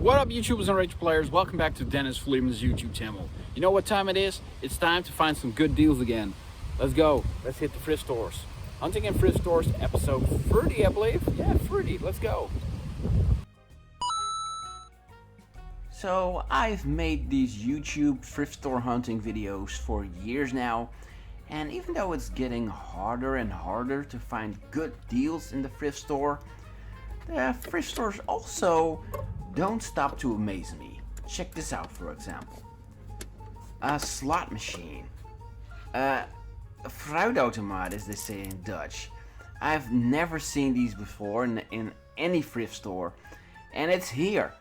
What up, YouTubers and Rage Players? Welcome back to Dennis Fleeman's YouTube channel. You know what time it is? It's time to find some good deals again. Let's go. Let's hit the thrift stores. Hunting in Thrift Stores, episode 30, I believe. Yeah, 30. Let's go. So, I've made these YouTube thrift store hunting videos for years now. And even though it's getting harder and harder to find good deals in the thrift store, the thrift stores also don't stop to amaze me. Check this out, for example. A slot machine. A fruitautomaat, as they say in Dutch. I've never seen these before in any thrift store. And it's here.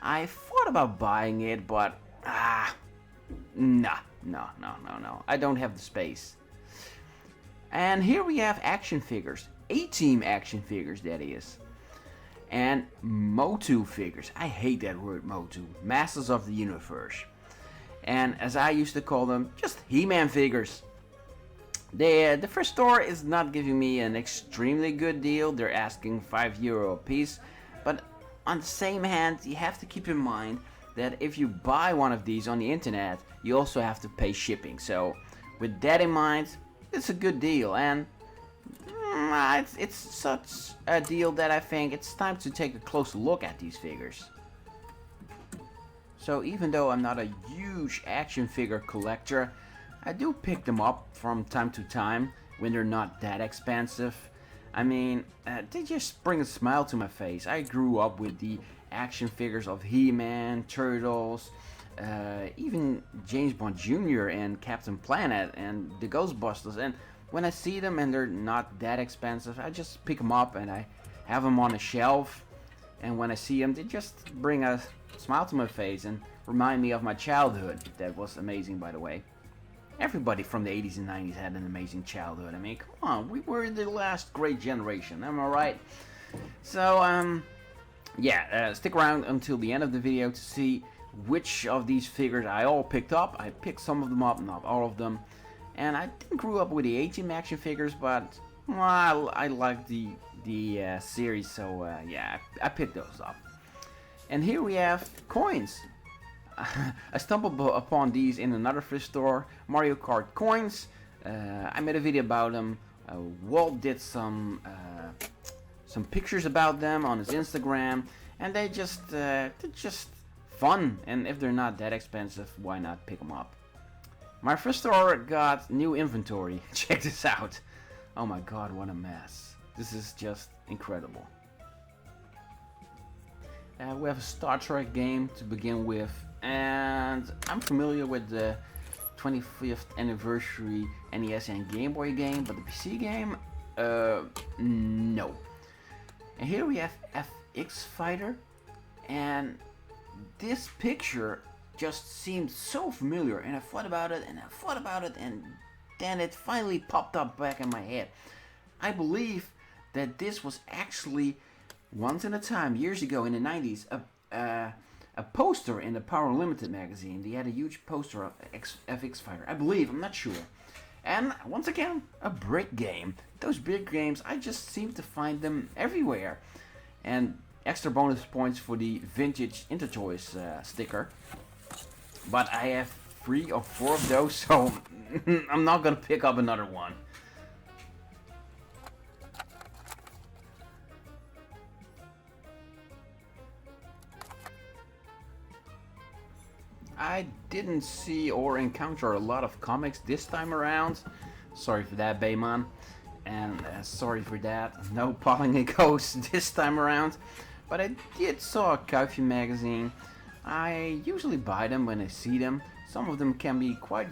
I thought about buying it, but no. I don't have the space. And here we have action figures. A-team action figures, that is. And Motu figures. I hate that word, Motu. Masters of the Universe. And as I used to call them, just He-Man figures. The first store is not giving me an extremely good deal. They're asking €5 a piece. But on the same hand, you have to keep in mind that if you buy one of these on the internet, you also have to pay shipping. So with that in mind, it's a good deal. And it's such a deal that I think it's time to take a closer look at these figures. So even though I'm not a huge action figure collector, I do pick them up from time to time when they're not that expensive. I mean, they just bring a smile to my face. I grew up with the action figures of He-Man, Turtles, even James Bond Jr. and Captain Planet and the Ghostbusters, and when I see them and they're not that expensive, I just pick them up and I have them on a shelf. And when I see them, they just bring a smile to my face and remind me of my childhood. That was amazing, by the way. Everybody from the 80s and 90s had an amazing childhood. I mean, come on, we were the last great generation, am I right? So, stick around until the end of the video to see which of these figures I all picked up. I picked some of them up, not all of them. And I didn't grow up with the A-team action figures, but I like the series, so I picked those up. And here we have coins. I stumbled upon these in another thrift store, Mario Kart coins. I made a video about them. Walt did some pictures about them on his Instagram, and they're just fun. And if they're not that expensive, why not pick them up? My thrift store got new inventory. Check this out. Oh my god, what a mess. This is just incredible. We have a Star Trek game to begin with. And I'm familiar with the 25th anniversary NES and Game Boy game, but the PC game, no. And here we have FX Fighter. And this picture just seemed so familiar, and I thought about it, and then it finally popped up back in my head. I believe that this was actually, once in a time, years ago in the 90s, a poster in the Power Limited magazine. They had a huge poster of FX Fighter, I believe, I'm not sure. And once again, a brick game. Those big games, I just seem to find them everywhere. And extra bonus points for the vintage Intertoys sticker. But I have 3 or 4 of those, so I'm not gonna pick up another one. I didn't see or encounter a lot of comics this time around. Sorry for that, Bayman. And sorry for that, no Polling and Ghosts this time around. But I did saw a Kuifje magazine. I usually buy them when I see them. Some of them can be quite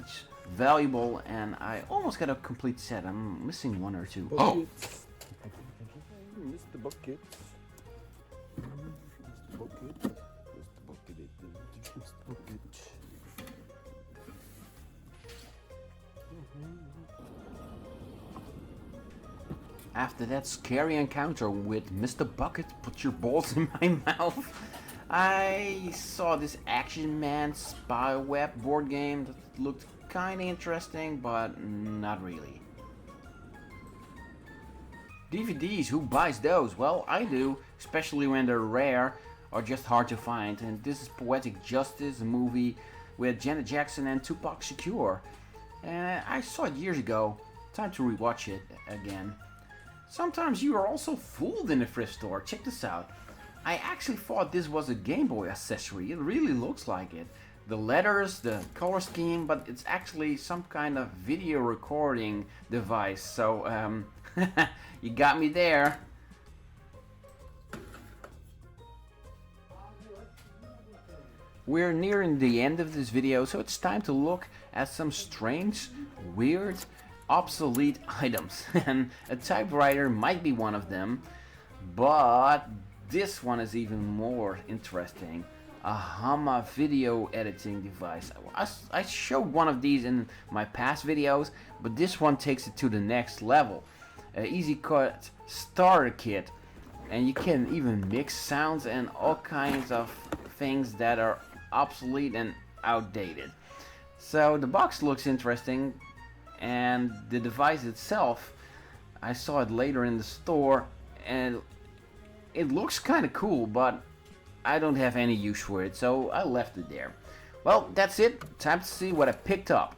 valuable, and I almost got a complete set. I'm missing 1 or 2. Buckets. Oh! Mr. Bucket. Mr. Bucket. Mr. Bucket. Mr. Bucket. After that scary encounter with Mr. Bucket, put your balls in my mouth, I saw this Action Man Spy Web board game that looked kinda interesting, but not really. DVDs, who buys those? Well, I do, especially when they're rare are just hard to find, and this is Poetic Justice, a movie with Janet Jackson and Tupac Shakur. And I saw it years ago. Time to rewatch it again. Sometimes you are also fooled in a thrift store. Check this out. I actually thought this was a Game Boy accessory. It really looks like it. The letters, the color scheme, but it's actually some kind of video recording device. So, you got me there. We're nearing the end of this video, so it's time to look at some strange, weird, obsolete items. And a typewriter might be one of them, but this one is even more interesting. A Hama video editing device. I showed one of these in my past videos, but this one takes it to the next level. An easy cut starter kit, and you can even mix sounds and all kinds of things that are obsolete and outdated. So the box looks interesting, and the device itself, I saw it later in the store, and it looks kind of cool, but I don't have any use for it, so I left it there. Well, that's it. Time to see what I picked up.